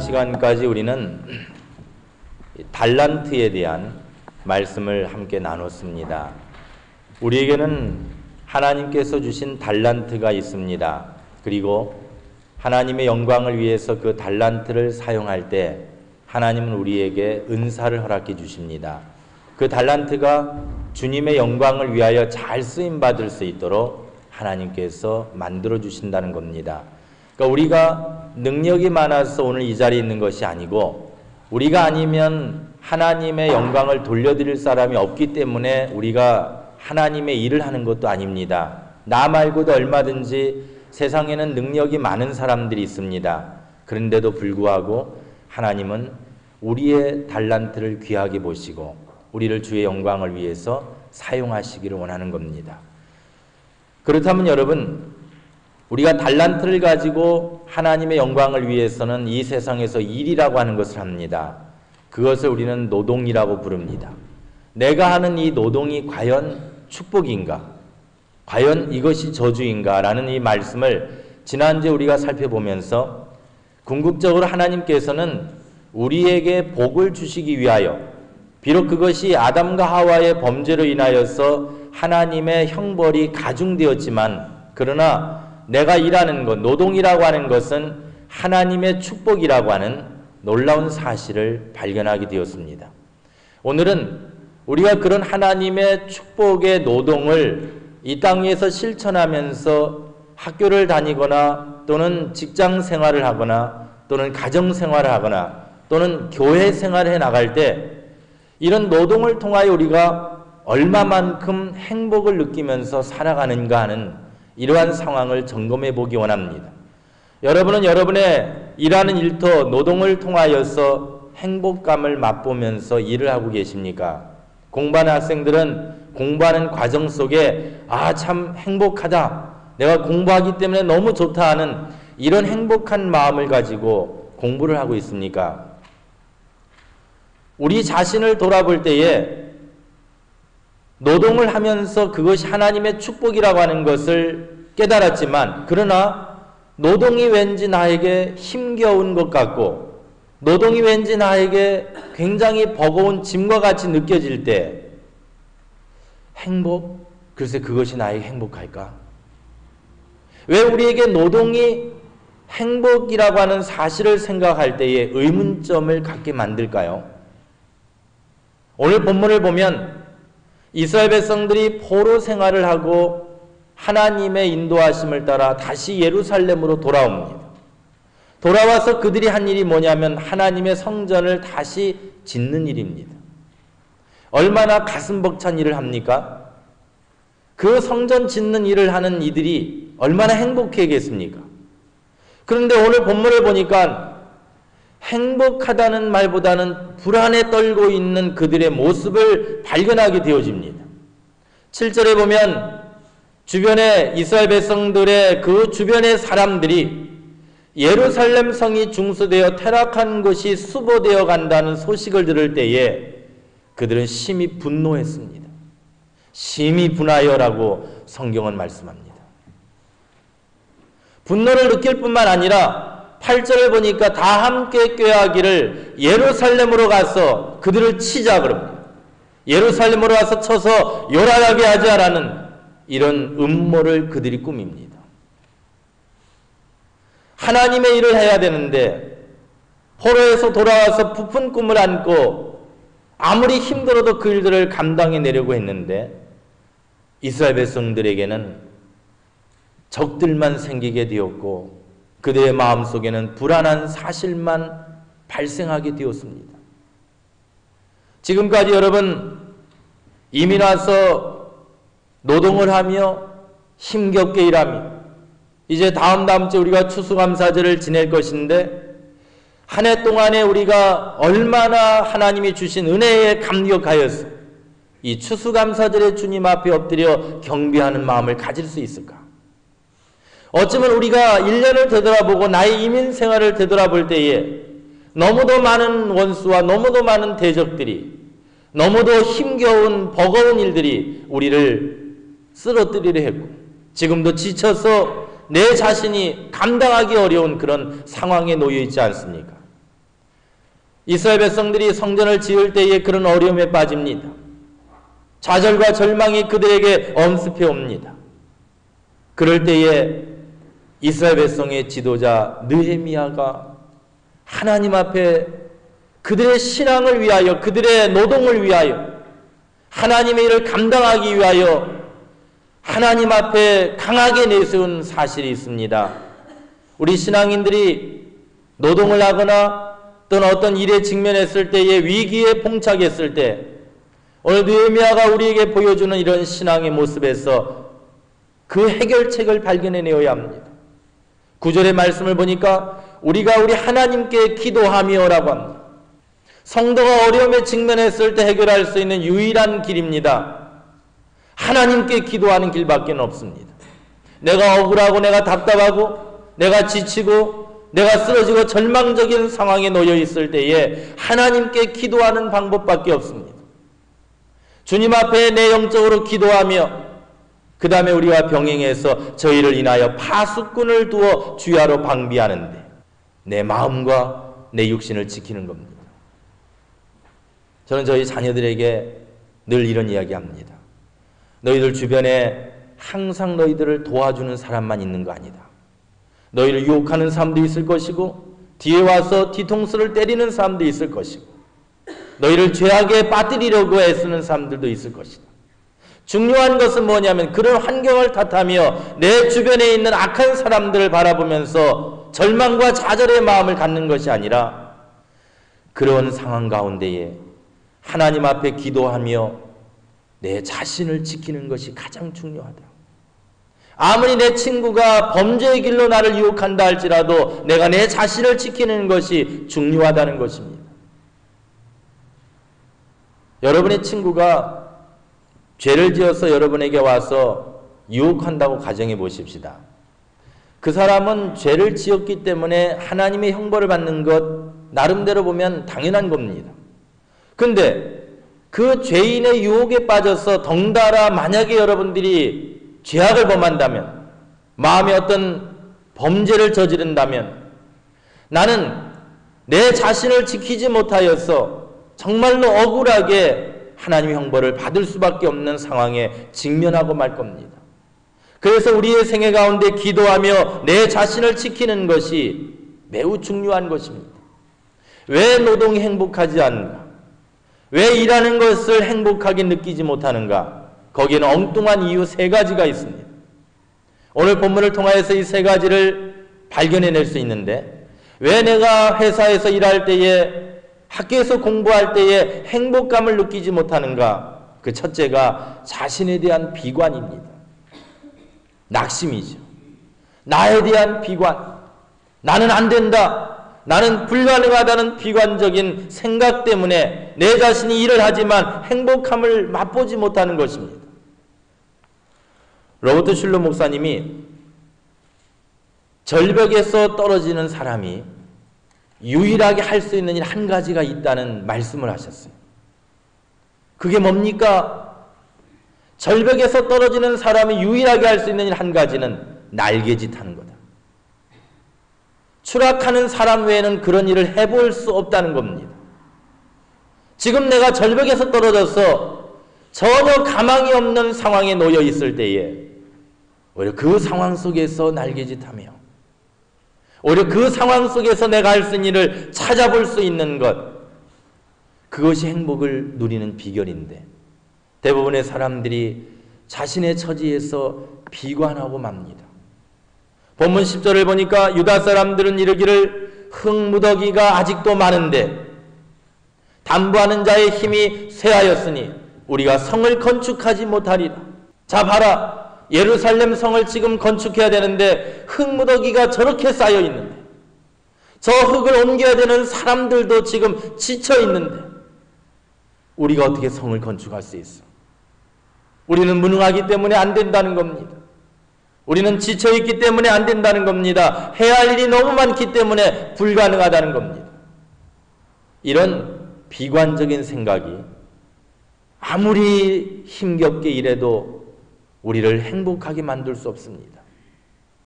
시간까지 우리는 달란트에 대한 말씀을 함께 나눴습니다. 우리에게는 하나님께서 주신 달란트가 있습니다. 그리고 하나님의 영광을 위해서 그 달란트를 사용할 때 하나님은 우리에게 은사를 허락해 주십니다. 그 달란트가 주님의 영광을 위하여 잘 쓰임받을 수 있도록 하나님께서 만들어 주신다는 겁니다. 그러니까 우리가 능력이 많아서 오늘 이 자리에 있는 것이 아니고, 우리가 아니면 하나님의 영광을 돌려드릴 사람이 없기 때문에 우리가 하나님의 일을 하는 것도 아닙니다. 나 말고도 얼마든지 세상에는 능력이 많은 사람들이 있습니다. 그런데도 불구하고 하나님은 우리의 달란트를 귀하게 보시고 우리를 주의 영광을 위해서 사용하시기를 원하는 겁니다. 그렇다면 여러분, 우리가 달란트를 가지고 하나님의 영광을 위해서는 이 세상에서 일이라고 하는 것을 합니다. 그것을 우리는 노동이라고 부릅니다. 내가 하는 이 노동이 과연 축복인가? 과연 이것이 저주인가? 라는 이 말씀을 지난주에 우리가 살펴보면서 궁극적으로 하나님께서는 우리에게 복을 주시기 위하여, 비록 그것이 아담과 하와의 범죄로 인하여서 하나님의 형벌이 가중되었지만, 그러나 내가 일하는 것, 노동이라고 하는 것은 하나님의 축복이라고 하는 놀라운 사실을 발견하게 되었습니다. 오늘은 우리가 그런 하나님의 축복의 노동을 이 땅 위에서 실천하면서 학교를 다니거나 또는 직장 생활을 하거나 또는 가정 생활을 하거나 또는 교회 생활을 해 나갈 때 이런 노동을 통하여 우리가 얼마만큼 행복을 느끼면서 살아가는가 하는 이러한 상황을 점검해 보기 원합니다. 여러분은 여러분의 일하는 일터, 노동을 통하여서 행복감을 맛보면서 일을 하고 계십니까? 공부하는 학생들은 공부하는 과정 속에 참 행복하다, 내가 공부하기 때문에 너무 좋다 하는 이런 행복한 마음을 가지고 공부를 하고 있습니까? 우리 자신을 돌아볼 때에 노동을 하면서 그것이 하나님의 축복이라고 하는 것을 깨달았지만, 그러나 노동이 왠지 나에게 힘겨운 것 같고 노동이 왠지 나에게 굉장히 버거운 짐과 같이 느껴질 때 행복? 글쎄 그것이 나에게 행복할까? 왜 우리에게 노동이 행복이라고 하는 사실을 생각할 때에 의문점을 갖게 만들까요? 오늘 본문을 보면 이스라엘 백성들이 포로 생활을 하고 하나님의 인도하심을 따라 다시 예루살렘으로 돌아옵니다. 돌아와서 그들이 한 일이 뭐냐면 하나님의 성전을 다시 짓는 일입니다. 얼마나 가슴 벅찬 일을 합니까? 그 성전 짓는 일을 하는 이들이 얼마나 행복해겠습니까? 그런데 오늘 본문을 보니까 행복하다는 말보다는 불안에 떨고 있는 그들의 모습을 발견하게 되어집니다. 7절에 보면 주변의 이스라엘 백성들의 그 주변의 사람들이 예루살렘 성이 중수되어 퇴락한 곳이 수보되어 간다는 소식을 들을 때에 그들은 심히 분노했습니다. 심히 분하여라고 성경은 말씀합니다. 분노를 느낄 뿐만 아니라 8절을 보니까 다 함께 꾀하기를 예루살렘으로 가서 그들을 치자 그럽니다. 예루살렘으로 가서 쳐서 요란하게 하자라는 이런 음모를 그들이 꾸밉니다. 하나님의 일을 해야 되는데 포로에서 돌아와서 부푼 꿈을 안고 아무리 힘들어도 그 일들을 감당해내려고 했는데 이스라엘 백성들에게는 적들만 생기게 되었고 그들의 마음속에는 불안한 사실만 발생하게 되었습니다. 지금까지 여러분 이미 나서 노동을 하며 힘겹게 일하며 이제 다음 주에 우리가 추수감사절을 지낼 것인데 한 해 동안에 우리가 얼마나 하나님이 주신 은혜에 감격하여서 이 추수감사절에 주님 앞에 엎드려 경배하는 마음을 가질 수 있을까? 어쩌면 우리가 1년을 되돌아보고 나의 이민 생활을 되돌아볼 때에 너무도 많은 원수와 너무도 많은 대적들이, 너무도 힘겨운 버거운 일들이 우리를 쓰러뜨리려 했고 지금도 지쳐서 내 자신이 감당하기 어려운 그런 상황에 놓여 있지 않습니까? 이스라엘 백성들이 성전을 지을 때에 그런 어려움에 빠집니다. 좌절과 절망이 그들에게 엄습해 옵니다. 그럴 때에 이스라엘 백성의 지도자 느헤미야가 하나님 앞에 그들의 신앙을 위하여, 그들의 노동을 위하여, 하나님의 일을 감당하기 위하여 하나님 앞에 강하게 내세운 사실이 있습니다. 우리 신앙인들이 노동을 하거나 또는 어떤 일에 직면했을 때에, 위기에 봉착했을 때, 오늘 느헤미야가 우리에게 보여주는 이런 신앙의 모습에서 그 해결책을 발견해내어야 합니다. 9절의 말씀을 보니까 우리가 우리 하나님께 기도하며라고 합니다. 성도가 어려움에 직면했을 때 해결할 수 있는 유일한 길입니다. 하나님께 기도하는 길밖에 없습니다. 내가 억울하고 내가 답답하고 내가 지치고 내가 쓰러지고 절망적인 상황에 놓여 있을 때에 하나님께 기도하는 방법밖에 없습니다. 주님 앞에 내 영적으로 기도하며 그 다음에 우리와 병행해서 저희를 인하여 파수꾼을 두어 주야로 방비하는데 내 마음과 내 육신을 지키는 겁니다. 저는 저희 자녀들에게 늘 이런 이야기 합니다. 너희들 주변에 항상 너희들을 도와주는 사람만 있는 거 아니다. 너희를 유혹하는 사람도 있을 것이고 뒤에 와서 뒤통수를 때리는 사람도 있을 것이고 너희를 죄악에 빠뜨리려고 애쓰는 사람들도 있을 것이다. 중요한 것은 뭐냐면 그런 환경을 탓하며 내 주변에 있는 악한 사람들을 바라보면서 절망과 좌절의 마음을 갖는 것이 아니라 그런 상황 가운데에 하나님 앞에 기도하며 내 자신을 지키는 것이 가장 중요하다. 아무리 내 친구가 범죄의 길로 나를 유혹한다 할지라도 내가 내 자신을 지키는 것이 중요하다는 것입니다. 여러분의 친구가 죄를 지어서 여러분에게 와서 유혹한다고 가정해 보십시다. 그 사람은 죄를 지었기 때문에 하나님의 형벌을 받는 것 나름대로 보면 당연한 겁니다. 근데 그 죄인의 유혹에 빠져서 덩달아 만약에 여러분들이 죄악을 범한다면, 마음에 어떤 범죄를 저지른다면 나는 내 자신을 지키지 못하여서 정말로 억울하게 하나님의 형벌을 받을 수밖에 없는 상황에 직면하고 말 겁니다. 그래서 우리의 생애 가운데 기도하며 내 자신을 지키는 것이 매우 중요한 것입니다. 왜 노동이 행복하지 않는가? 왜 일하는 것을 행복하게 느끼지 못하는가? 거기에는 엉뚱한 이유 3가지가 있습니다. 오늘 본문을 통하여서 이 3가지를 발견해낼 수 있는데 왜 내가 회사에서 일할 때에 학교에서 공부할 때에 행복감을 느끼지 못하는가? 그 첫째가 자신에 대한 비관입니다. 낙심이죠. 나에 대한 비관. 나는 안 된다. 나는 불가능하다는 비관적인 생각 때문에 내 자신이 일을 하지만 행복함을 맛보지 못하는 것입니다. 로버트 슐러 목사님이 절벽에서 떨어지는 사람이 유일하게 할 수 있는 일 1가지가 있다는 말씀을 하셨어요. 그게 뭡니까? 절벽에서 떨어지는 사람이 유일하게 할 수 있는 일 1가지는 날개짓 하는 거다. 추락하는 사람 외에는 그런 일을 해볼 수 없다는 겁니다. 지금 내가 절벽에서 떨어져서 전혀 가망이 없는 상황에 놓여 있을 때에 오히려 그 상황 속에서 날개짓하며 오히려 그 상황 속에서 내가 할 수 있는 일을 찾아볼 수 있는 것, 그것이 행복을 누리는 비결인데 대부분의 사람들이 자신의 처지에서 비관하고 맙니다. 본문 10절을 보니까 유다 사람들은 이르기를 흙무더기가 아직도 많은데 담보하는 자의 힘이 쇠하였으니 우리가 성을 건축하지 못하리라. 자 봐라, 예루살렘 성을 지금 건축해야 되는데 흙무더기가 저렇게 쌓여 있는데 저 흙을 옮겨야 되는 사람들도 지금 지쳐 있는데 우리가 어떻게 성을 건축할 수 있어? 우리는 무능하기 때문에 안 된다는 겁니다. 우리는 지쳐있기 때문에 안 된다는 겁니다. 해야 할 일이 너무 많기 때문에 불가능하다는 겁니다. 이런 비관적인 생각이 아무리 힘겹게 일해도 우리를 행복하게 만들 수 없습니다.